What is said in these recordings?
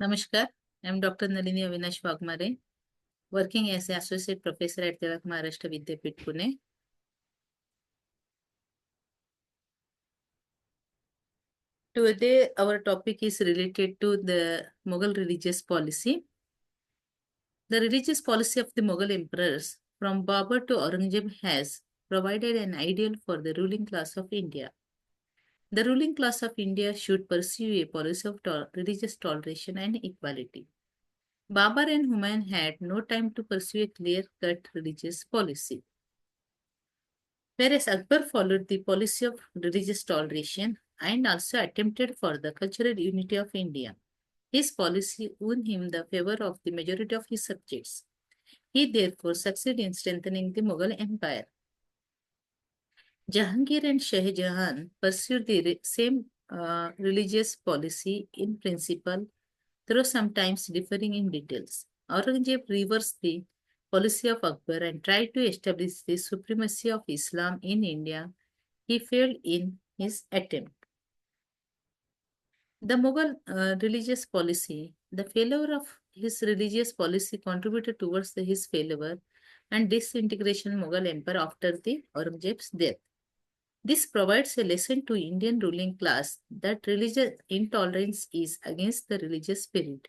Namaskar. I'm Dr. Nalini Avinash Wagmare, working as an associate professor at Devak Maharashtra Vidyapit, Pune. Today, our topic is related to the Mughal religious policy. The religious policy of the Mughal emperors, from Babur to Aurangzeb, has provided an ideal for the ruling class of India. The ruling class of India should pursue a policy of religious toleration and equality. Babur and Humayun had no time to pursue a clear-cut religious policy. Whereas Akbar followed the policy of religious toleration and also attempted for the cultural unity of India. His policy won him the favor of the majority of his subjects. He therefore succeeded in strengthening the Mughal Empire. Jahangir and Shah Jahan pursued the same religious policy in principle, though sometimes differing in details. Aurangzeb reversed the policy of Akbar and tried to establish the supremacy of Islam in India. He failed in his attempt. The Mughal religious policy, the failure of his religious policy contributed towards his failure and disintegration Mughal Empire after the Aurangzeb's death. This provides a lesson to Indian ruling class that religious intolerance is against the religious spirit,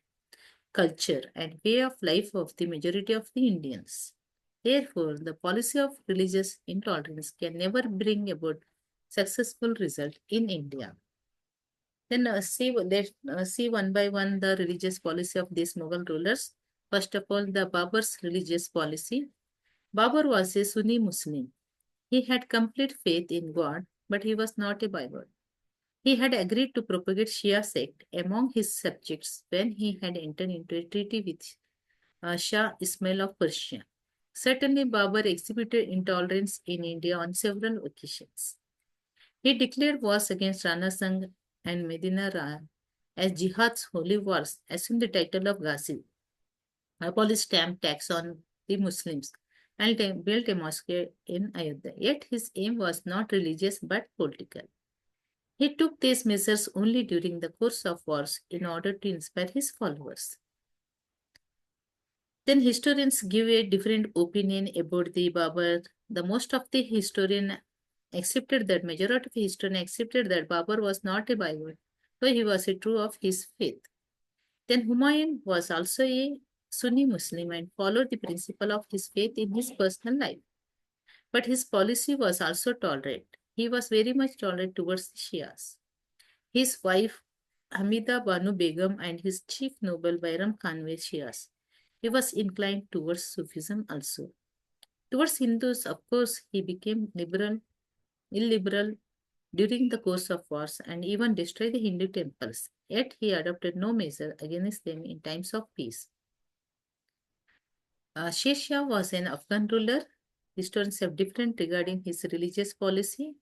culture, and way of life of the majority of the Indians. Therefore, the policy of religious intolerance can never bring about successful result in India. Then let's see one by one the religious policy of these Mughal rulers. First of all, the Babur's religious policy. Babur was a Sunni Muslim. He had complete faith in God, but he was not a Bible. He had agreed to propagate Shia sect among his subjects when he had entered into a treaty with Shah Ismail of Persia. Certainly, Babur exhibited intolerance in India on several occasions. He declared wars against Rana Sangh and Medina Ra as jihad's holy wars, assumed the title of Ghazi, abolished stamp tax on the Muslims, and built a mosque in Ayodhya. Yet his aim was not religious but political. He took these measures only during the course of wars in order to inspire his followers. Then historians give a different opinion about the Babur. The most of the historian accepted that majority of historians accepted that Babur was not a Bible, so he was a true of his faith. Then Humayun was also a Sunni Muslim and followed the principle of his faith in his personal life. But his policy was also tolerant. He was very much tolerant towards the Shias. His wife Hamida Banu Begum and his chief noble Bairam Khan were Shias. He was inclined towards Sufism also. Towards Hindus, of course, he became illiberal during the course of wars and even destroyed the Hindu temples. Yet he adopted no measure against them in times of peace. Sher Shah was an Afghan ruler. Historians have different regarding his religious policy.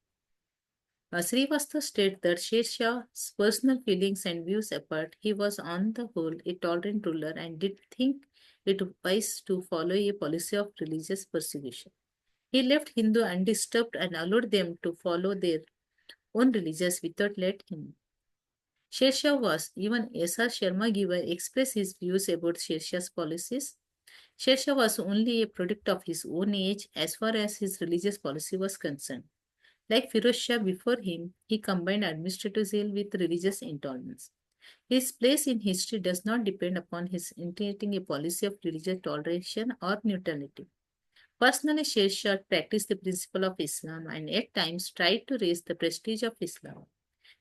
Srivastava states that Sher Shah's personal feelings and views apart, he was on the whole a tolerant ruler and did think it wise to follow a policy of religious persecution. He left Hindu undisturbed and allowed them to follow their own religions without let him. Sher Shah was even S.R. Sharma Givar expressed his views about Sher Shah's policies. Sher Shah was only a product of his own age as far as his religious policy was concerned. Like Firoz Shah before him, he combined administrative zeal with religious intolerance. His place in history does not depend upon his initiating a policy of religious toleration or neutrality. Personally, Sher Shah practiced the principle of Islam and at times tried to raise the prestige of Islam.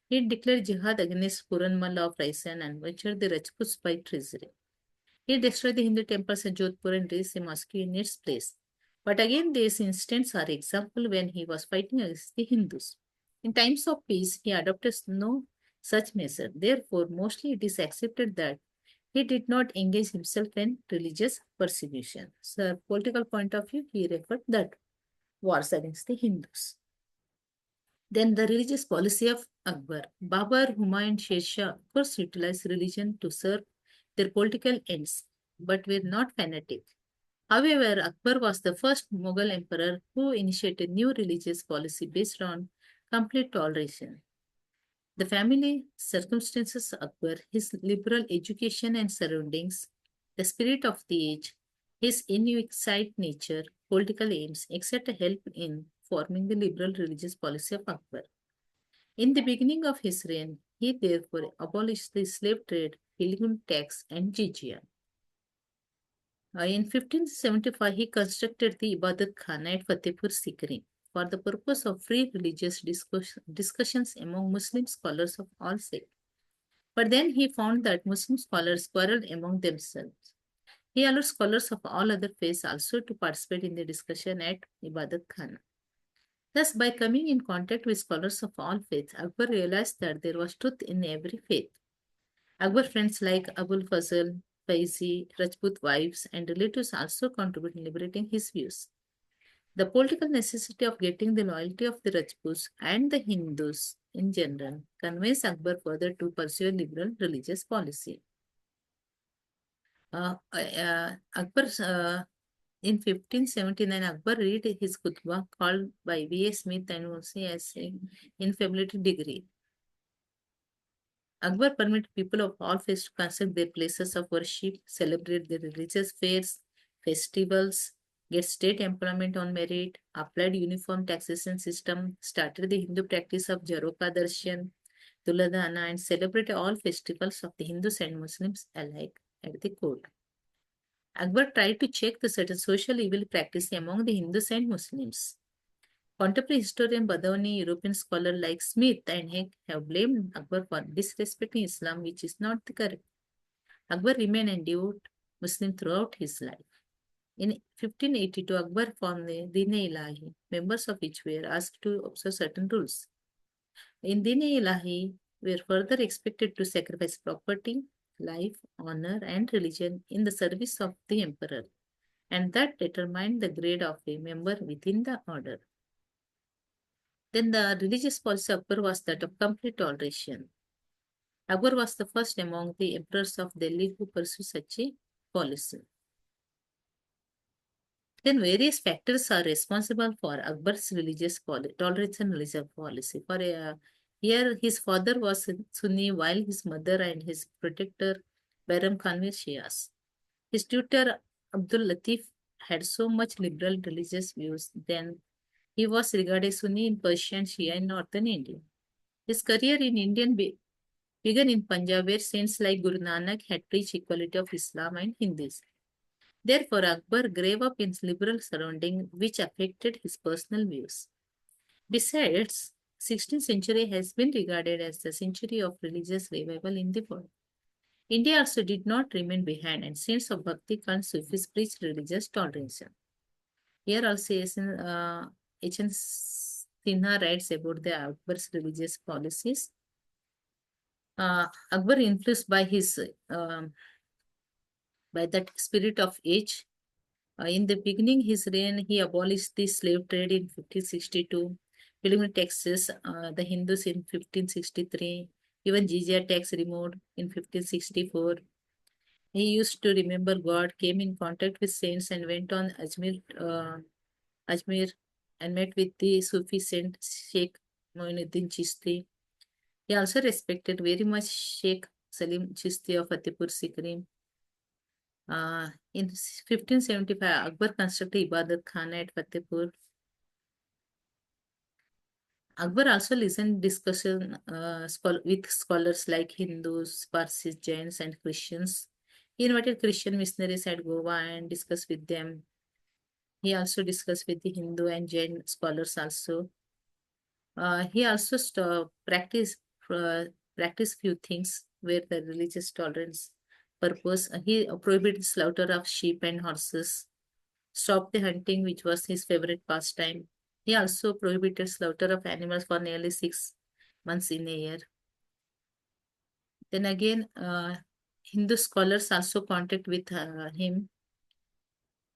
He declared jihad against Puranmal of Raisan and ventured the Rajputs by treachery. He destroyed the Hindu temples in Jodhpur and raised a mosque in its place. But again, these incidents are example when he was fighting against the Hindus. In times of peace, he adopted no such measure. Therefore, mostly it is accepted that he did not engage himself in religious persecution. So, political point of view, he referred that wars against the Hindus. Then the religious policy of Akbar. Babur, Humayun, Sher Shah, of course, utilized religion to serve their political ends, but were not fanatic. However, Akbar was the first Mughal emperor who initiated new religious policy based on complete toleration. The family circumstances of Akbar, his liberal education and surroundings, the spirit of the age, his inexcite nature, political aims, etc., helped in forming the liberal religious policy of Akbar. In the beginning of his reign, he therefore abolished the slave trade, pilgrim tax, and jizya. In 1575, he constructed the Ibadat Khana at Fatehpur Sikri for the purpose of free religious discussions among Muslim scholars of all sects. But then he found that Muslim scholars quarreled among themselves. He allowed scholars of all other faiths also to participate in the discussion at Ibadat Khana. Thus, by coming in contact with scholars of all faiths, Akbar realized that there was truth in every faith. Akbar friends like Abul Fazl, Faizi, Rajput wives, and relatives also contributed in liberating his views. The political necessity of getting the loyalty of the Rajputs and the Hindus in general convinced Akbar further to pursue a liberal religious policy. Akbar, in 1579, Akbar read his khutbah called by V.A. Smith and Wolsey as an infallibility degree. Akbar permitted people of all faiths to consult their places of worship, celebrate their religious fairs, festivals, get state employment on merit, applied uniform taxation system, started the Hindu practice of Jaroka Darshan, Tuladhana, and celebrated all festivals of the Hindus and Muslims alike at the court. Akbar tried to check the certain social evil practice among the Hindus and Muslims. Contemporary historian Badawi, European scholar like Smith and Heck have blamed Akbar for disrespecting Islam, which is not the correct. Akbar remained a devout Muslim throughout his life. In 1582, Akbar formed the Din-e-Ilahi, members of which were asked to observe certain rules. In Din-e-Ilahi, were further expected to sacrifice property, life, honor, and religion in the service of the emperor, and that determined the grade of a member within the order. Then the religious policy of Akbar was that of complete toleration. Akbar was the first among the emperors of Delhi who pursued such a policy. Then various factors are responsible for Akbar's tolerance and religious policy. Here, his father was Sunni, while his mother and his protector Bayram Khan were Shias. His tutor Abdul Latif had so much liberal religious views, then he was regarded Sunni in Persian, Shia in northern India. His career in began in Punjab, where saints like Guru Nanak had preached equality of Islam and Hinduism. Therefore, Akbar grew up in liberal surroundings which affected his personal views. Besides, 16th century has been regarded as the century of religious revival in the world. India also did not remain behind, and saints of Bhakti and Sufis preached religious tolerance. Here also, H.N. Sinha writes about the Akbar's religious policies. Akbar, influenced by that spirit of age, in the beginning his reign, he abolished the slave trade in 1562, preliminary taxes the Hindus in 1563, even jizya tax removed in 1564. He used to remember God, came in contact with saints, and went on Ajmer and met with the Sufi saint Sheikh Moinuddin Chishti. He also respected very much Sheikh Salim Chishti of Fatehpur Sikri. In 1575, Akbar constructed Ibadat Khana at Fatehpur. Akbar also listened discussion with scholars like Hindus, Parsis, Jains, and Christians. He invited Christian missionaries at Goa and discussed with them. He also discussed with the Hindu and Jain scholars also. He also practice few things where the religious tolerance purpose. He prohibited slaughter of sheep and horses, stopped the hunting, which was his favorite pastime. He also prohibited slaughter of animals for nearly 6 months in a year. Then again, Hindu scholars also contact with him.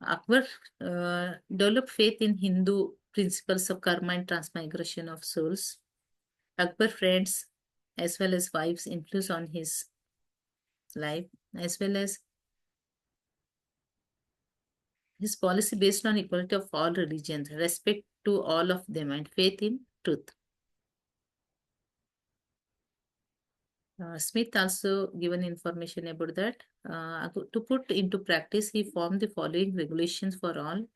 Akbar developed faith in Hindu principles of karma and transmigration of souls. Akbar friends as well as wives influence on his life, as well as his policy based on equality of all religions, respect to all of them, and faith in truth. Smith also given information about that. To put into practice, he formed the following regulations for all.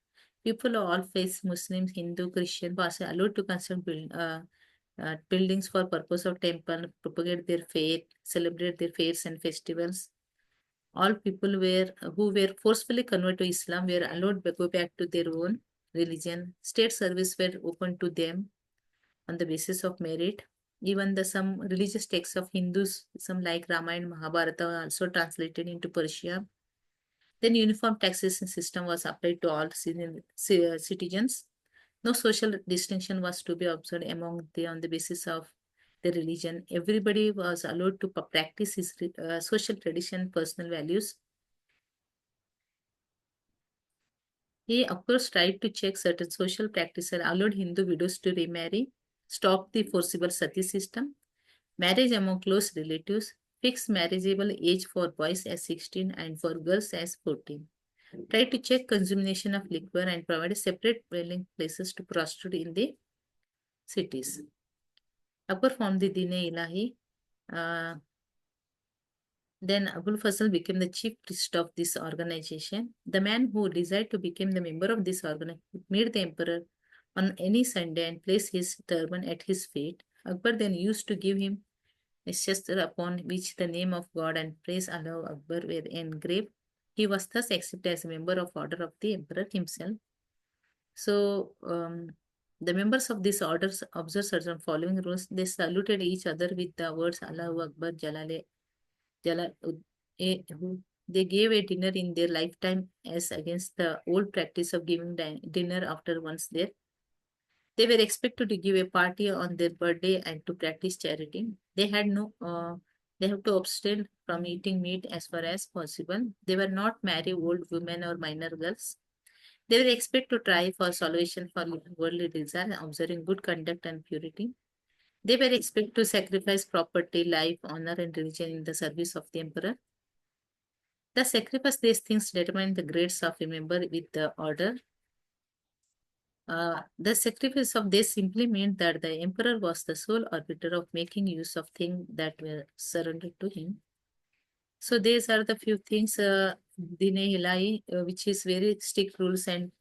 People of all faiths, Muslims, Hindu, Christian, was allowed to construct buildings for purpose of temple, propagate their faith, celebrate their fairs and festivals. All people who were forcefully converted to Islam were allowed to go back to their own religion. State service were open to them on the basis of merit. Even the some religious texts of Hindus, some like Ramayana, Mahabharata, are also translated into Persia. Then uniform taxation system was applied to all citizens. No social distinction was to be observed among the on the basis of the religion. Everybody was allowed to practice his social tradition, personal values. He, of course, tried to check certain social practices, allowed Hindu widows to remarry, stopped the forcible sati system, marriage among close relatives, fixed marriageable age for boys as 16 and for girls as 14. Tried to check consumption of liquor and provided separate dwelling places to prostitute in the cities. Akbar formed the Dine-Ilahi. Uh, then Abul Fazl became the chief priest of this organization. The man who desired to become the member of this organization would meet the emperor on any Sunday and place his turban at his feet. Akbar then used to give him a gesture upon which the name of God and praise Allah Akbar were engraved. He was thus accepted as a member of order of the emperor himself. So the members of this order observed certain following rules. They saluted each other with the words Allahu Akbar Jalale Jalal. They gave a dinner in their lifetime as against the old practice of giving dinner after one's death. They were expected to give a party on their birthday and to practice charity. They had no. They have to abstain from eating meat as far as possible. They were not marry old women or minor girls. They were expected to try for salvation for worldly desire, observing good conduct and purity. They were expected to sacrifice property, life, honor, and religion in the service of the emperor. The sacrifice these things determine the grades of a member with the order. The sacrifice of this simply meant that the emperor was the sole arbiter of making use of things that were surrendered to him. So these are the few things, Dine Hilai, which is very strict rules and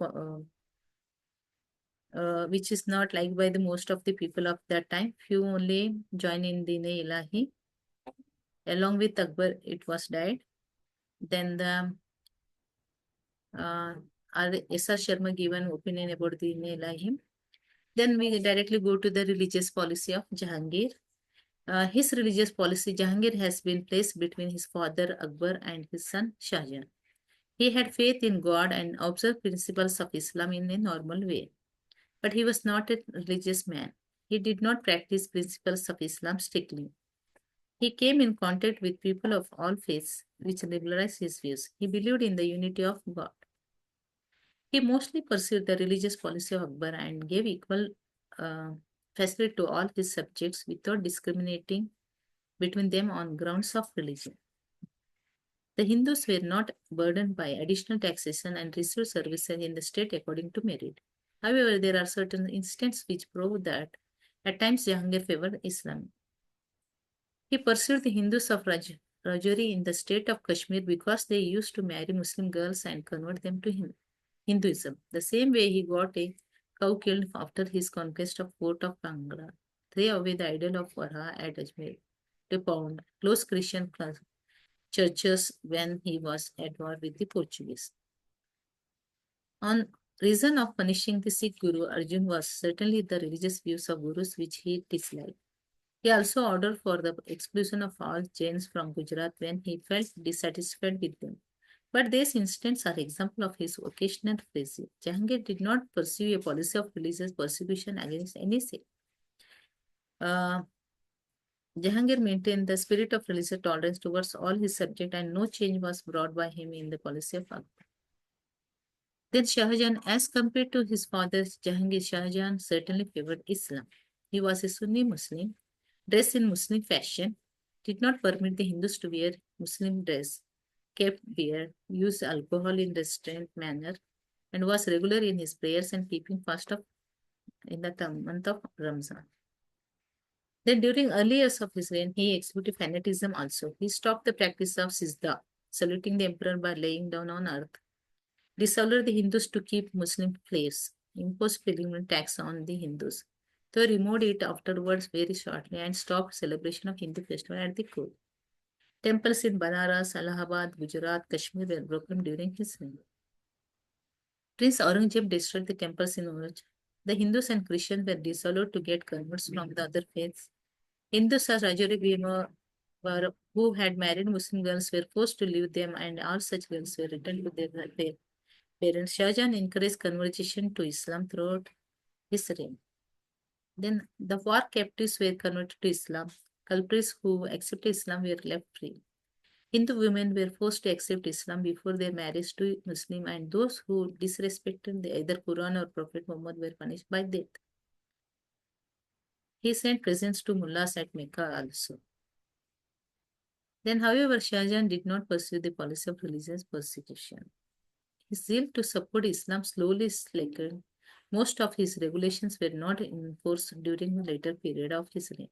which is not liked by the most of the people of that time. Few only join in Dine Ilahi. Along with Akbar, it was died. Then the uh, S.R. Sharma given opinion about Dine Ilahi. Then we directly go to the religious policy of Jahangir. His religious policy, Jahangir has been placed between his father Akbar and his son Shah Jahan. He had faith in God and observed principles of Islam in a normal way. But he was not a religious man. He did not practice principles of Islam strictly. He came in contact with people of all faiths, which liberalized his views. He believed in the unity of God. He mostly pursued the religious policy of Akbar and gave equal uh, facility to all his subjects without discriminating between them on grounds of religion. The Hindus were not burdened by additional taxation and received services in the state according to merit. However, there are certain instances which prove that at times Jahangir favored Islam. He pursued the Hindus of Rajori in the state of Kashmir because they used to marry Muslim girls and convert them to Hinduism. The same way he got a cow killed after his conquest of Fort of Kangra, threw away the idol of Varha at Ajmer to found close Christian churches when he was at war with the Portuguese. On reason of punishing the Sikh Guru, Arjun was certainly the religious views of Gurus which he disliked. He also ordered for the expulsion of all Jains from Gujarat when he felt dissatisfied with them. But these instances are examples of his occasional phrases. Jahangir did not pursue a policy of religious persecution against any sect. Jahangir maintained the spirit of religious tolerance towards all his subjects, and no change was brought by him in the policy of Akbar. Then Shah Jahan, as compared to his father Jahangir, Shah Jahan certainly favored Islam. He was a Sunni Muslim, dressed in Muslim fashion, did not permit the Hindus to wear Muslim dress, kept beard, used alcohol in restrained manner, and was regular in his prayers and keeping fast in the month of Ramzan. Then during early years of his reign, he executed fanaticism also. He stopped the practice of Sijda, saluting the emperor by laying down on earth, disallowed the Hindus to keep Muslim slaves, imposed preliminary tax on the Hindus. They removed it afterwards very shortly and stopped celebration of Hindu festival at the court. Temples in Banaras, Allahabad, Gujarat, Kashmir were broken during his reign. Prince Aurangzeb destroyed the temples in Uraj. The Hindus and Christians were disallowed to get converts from the other faiths. Hindus as Rajori Bhima who had married Muslim girls were forced to leave them, and all such girls were returned to their parents. Shah Jahan encouraged conversion to Islam throughout his reign. Then the war captives were converted to Islam. Culprits who accepted Islam were left free. Hindu women were forced to accept Islam before their marriage to Muslim, and those who disrespected either Quran or Prophet Muhammad were punished by death. He sent presents to mullahs at Mecca also. Then, however, Shah Jahan did not pursue the policy of religious persecution. His zeal to support Islam slowly slackened. Most of his regulations were not enforced during the later period of his reign.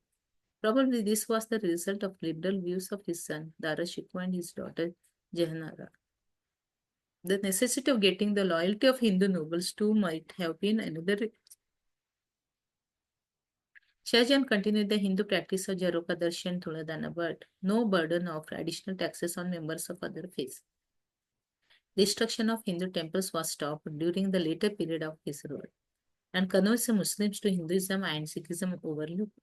Probably this was the result of liberal views of his son Dara Shikoh and his daughter Jahanara. The necessity of getting the loyalty of Hindu nobles too might have been another. Shah Jahan continued the Hindu practice of Jaroka Darshan Tuladana, but no burden of additional taxes on members of other faiths. Destruction of Hindu temples was stopped during the later period of his rule, and conversion Muslims to Hinduism and Sikhism overlooked.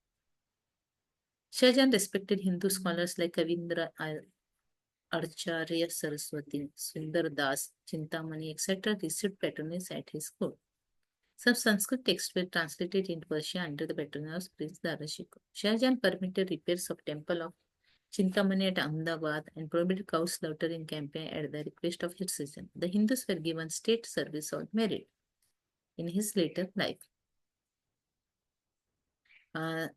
Shah Jahan respected Hindu scholars like Kavindra Acharya Saraswati, Sundar Das, Chintamani, etc. received patronage at his court. Some Sanskrit texts were translated into Persian under the patronage of Prince Darashikoh. Shah Jahan permitted repairs of temple of Chintamani at Ahmedabad and prohibited cow slaughter in campaign at the request of his citizens. The Hindus were given state service on merit in his later life.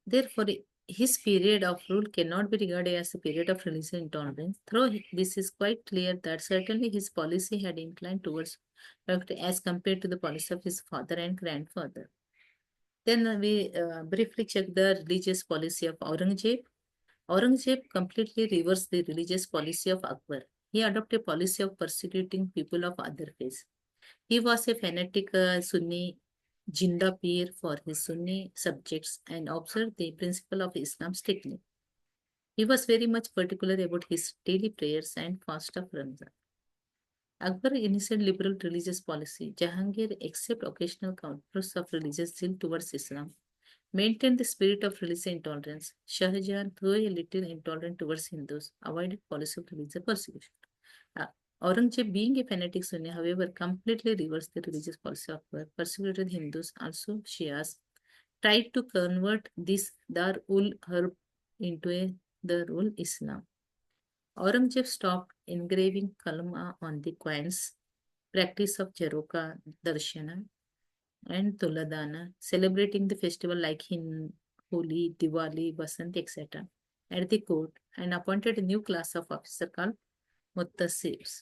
Therefore, his period of rule cannot be regarded as a period of religious intolerance. Though this is quite clear that certainly his policy had inclined towards as compared to the policy of his father and grandfather. Then we briefly check the religious policy of Aurangzeb. Aurangzeb completely reversed the religious policy of Akbar. He adopted a policy of persecuting people of other faiths. He was a fanatic Sunni Jinda Pir for his Sunni subjects and observed the principle of Islam strictly. He was very much particular about his daily prayers and fast of Ramzan. Akbar initiated liberal religious policy. Jahangir, except occasional outbursts of religious zeal towards Islam, maintained the spirit of religious intolerance. Shah Jahan, though a little intolerant towards Hindus, avoided policy of religious persecution. Uh, Aurangzeb, being a fanatic Sunni, however, completely reversed the religious policy of Akbar, persecuted Hindus, also Shias, tried to convert this Dar-ul-Harb into a Darul Islam. Aurangzeb stopped engraving kalma on the coins, practice of Jaroka Darshana and Tuladana, celebrating the festival like Holi, Diwali, Basant, etc. at the court, and appointed a new class of officer called Muttasirs.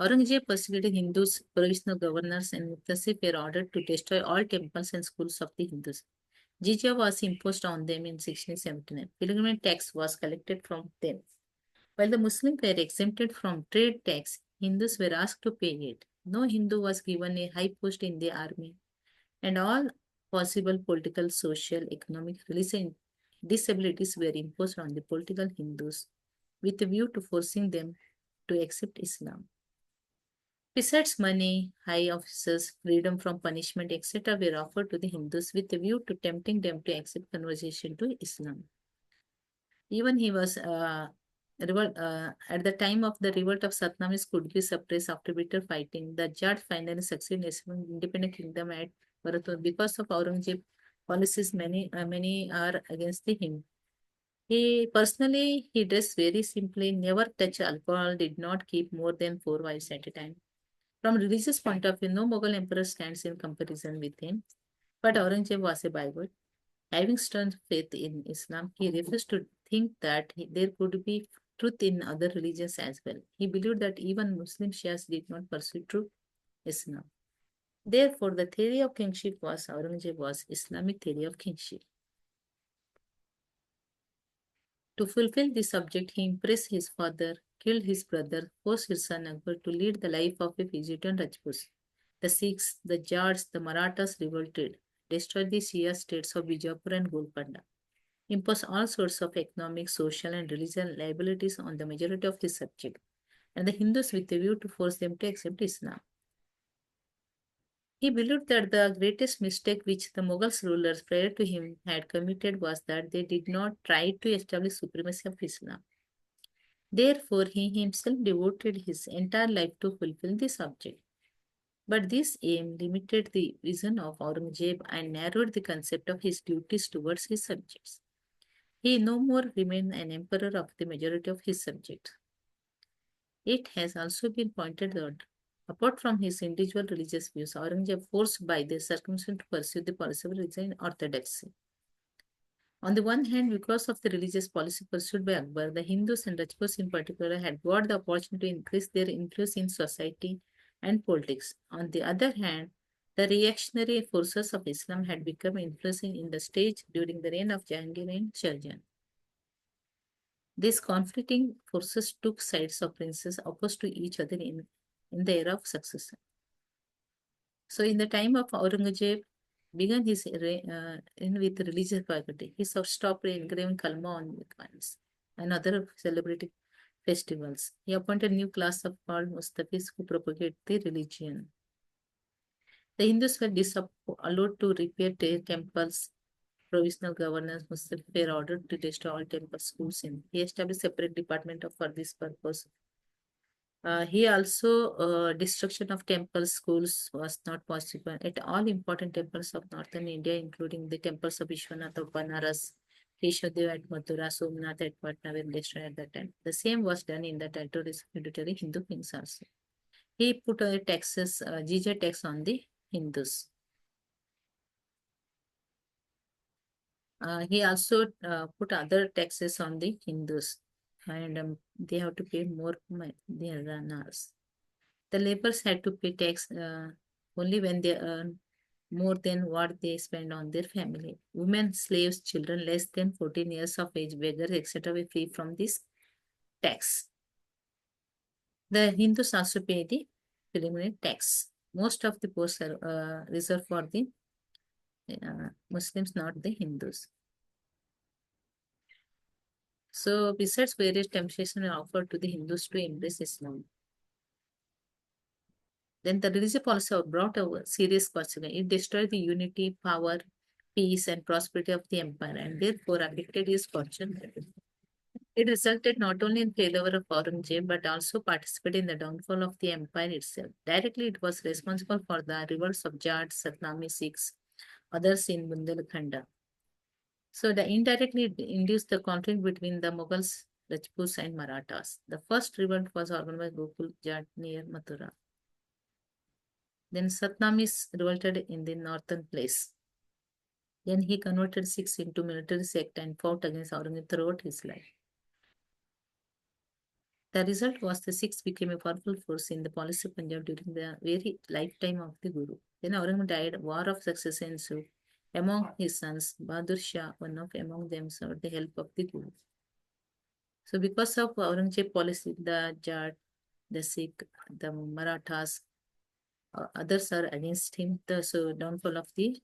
Aurangzeb persecuted Hindus, provisional governors, and Muttasib were ordered to destroy all temples and schools of the Hindus. Jizya was imposed on them in 1679. Pilgrimage tax was collected from them. While the Muslims were exempted from trade tax, Hindus were asked to pay it. No Hindu was given a high post in the army, and all possible political, social, economic, religious disabilities were imposed on the political Hindus with a view to forcing them to accept Islam. Besides money, high offices, freedom from punishment, etc., were offered to the Hindus with a view to tempting them to accept conversion to Islam. Even he was at the time of the revolt of Satnamis could be suppressed after bitter fighting. The Jat finally succeeded in establishing independent kingdom at Bharatpur. Because of Aurangzeb policies, many are against him. He dressed very simply, never touched alcohol, did not keep more than 4 wives at a time. From religious point of view, no Mughal emperor stands in comparison with him. But Aurangzeb was a byword. Having strong faith in Islam, he refused to think that there could be truth in other religions as well. He believed that even Muslim Shias did not pursue true Islam. Therefore, the theory of kingship was Aurangzeb was Islamic theory of kingship. To fulfill this object, he impressed his father, killed his brother, forced his son Akbar to lead the life of a fugitive Rajput. The Sikhs, the Jats, the Marathas revolted, destroyed the Shia states of Bijapur and Golconda, imposed all sorts of economic, social, and religious liabilities on the majority of his subjects, and the Hindus with a view to force them to accept Islam. He believed that the greatest mistake which the Mughal rulers prior to him had committed was that they did not try to establish supremacy of Islam. Therefore, he himself devoted his entire life to fulfill this object. But this aim limited the vision of Aurangzeb and narrowed the concept of his duties towards his subjects. He no more remained an emperor of the majority of his subjects. It has also been pointed out, apart from his individual religious views, Aurangzeb forced by the circumstances to pursue the policy of religion orthodoxy. On the one hand, because of the religious policy pursued by Akbar, the Hindus and Rajputs in particular had got the opportunity to increase their influence in society and politics. On the other hand, the reactionary forces of Islam had become influential in the state during the reign of Jahangir and Shahjahan. These conflicting forces took sides of princes opposed to each other in the era of succession. So, in the time of Aurangzeb, began his reign with religious piety. He stopped engraving kalma on the coins and other celebrated festivals. He appointed a new class of called Mustafis who propagate the religion. The Hindus were allowed to repair their temples. Provisional governors Mustafis were ordered to destroy all temple schools. He established a separate department for this purpose. He also destruction of temple schools was not possible at all important temples of northern India, including the temples of Vishwanath of Banaras, Keshadev at Mathura, Somnath at Patna were destroyed at that time. The same was done in the territories of hereditary Hindu kings also. He put a taxes, jizya tax on the Hindus. He also put other taxes on the Hindus, and they have to pay more their ranas. The laborers had to pay tax only when they earn more than what they spend on their family. Women, slaves, children less than 14 years of age, beggars, etc. were free from this tax. The Hindus also pay the preliminary tax. Most of the posts are reserved for the Muslims, not the Hindus. So, besides various temptations offered to the Hindus to embrace Islam, then the religious policy brought a serious consequence. It destroyed the unity, power, peace, and prosperity of the empire, and therefore affected his fortune. It resulted not only in failure of Aurangzeb, but also participated in the downfall of the empire itself. Directly, it was responsible for the revolts of Jats, Satnami Sikhs, others in Bundelkhanda. So, the indirectly induced the conflict between the Mughals, Rajputs, and Marathas. The first revolt was organized by Gokul Jat near Mathura. Then Satnamis revolted in the northern place. Then he converted Sikhs into military sect and fought against Aurangzeb throughout his life. The result was the Sikhs became a powerful force in the policy of Punjab during the very lifetime of the Guru. Then Aurangzeb died, war of succession ensued. Among his sons, Bahadur Shah, one of among them, sought the help of the Guru. So because of Aurangzeb policy, the Jat, the Sikh, the Marathas, others are against him. So downfall of the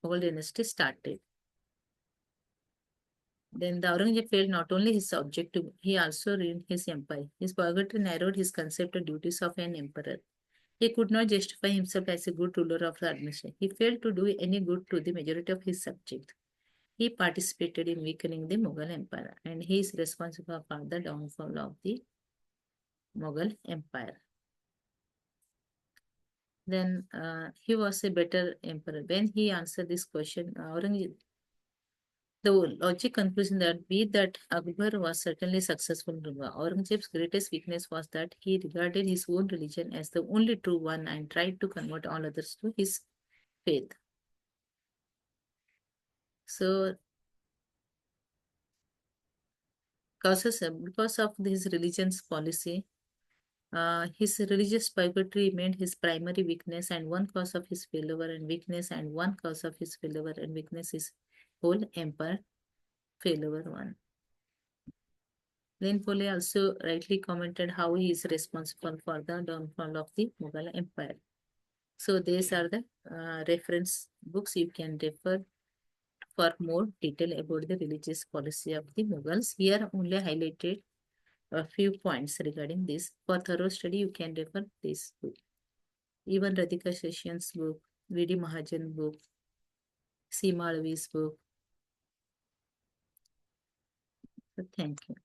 Mughal dynasty started. Then the Aurangzeb failed not only his objective, he also ruined his empire. His poverty narrowed his concept of duties of an emperor. He could not justify himself as a good ruler of the administration. He failed to do any good to the majority of his subjects. He participated in weakening the Mughal empire, and he is responsible for the downfall of the Mughal empire. Then he was a better emperor. When he answered this question, Aurangzeb, the logic conclusion that be that Akbar was certainly successful ruler. Aurangzeb's greatest weakness was that he regarded his own religion as the only true one and tried to convert all others to his faith. So, because of his religion's policy, his religious bigotry remained his primary weakness, and one cause of his failure and weakness, and one cause of his failure and weakness is whole empire failure one. Then Pole also rightly commented how he is responsible for the downfall of the Mughal Empire. So these are the reference books you can refer for more detail about the religious policy of the Mughals. Here only highlighted a few points regarding this. For thorough study, you can refer this book. Even Radhika Session's book, V.D. Mahajan book, Seema Alvi's book. So thank you.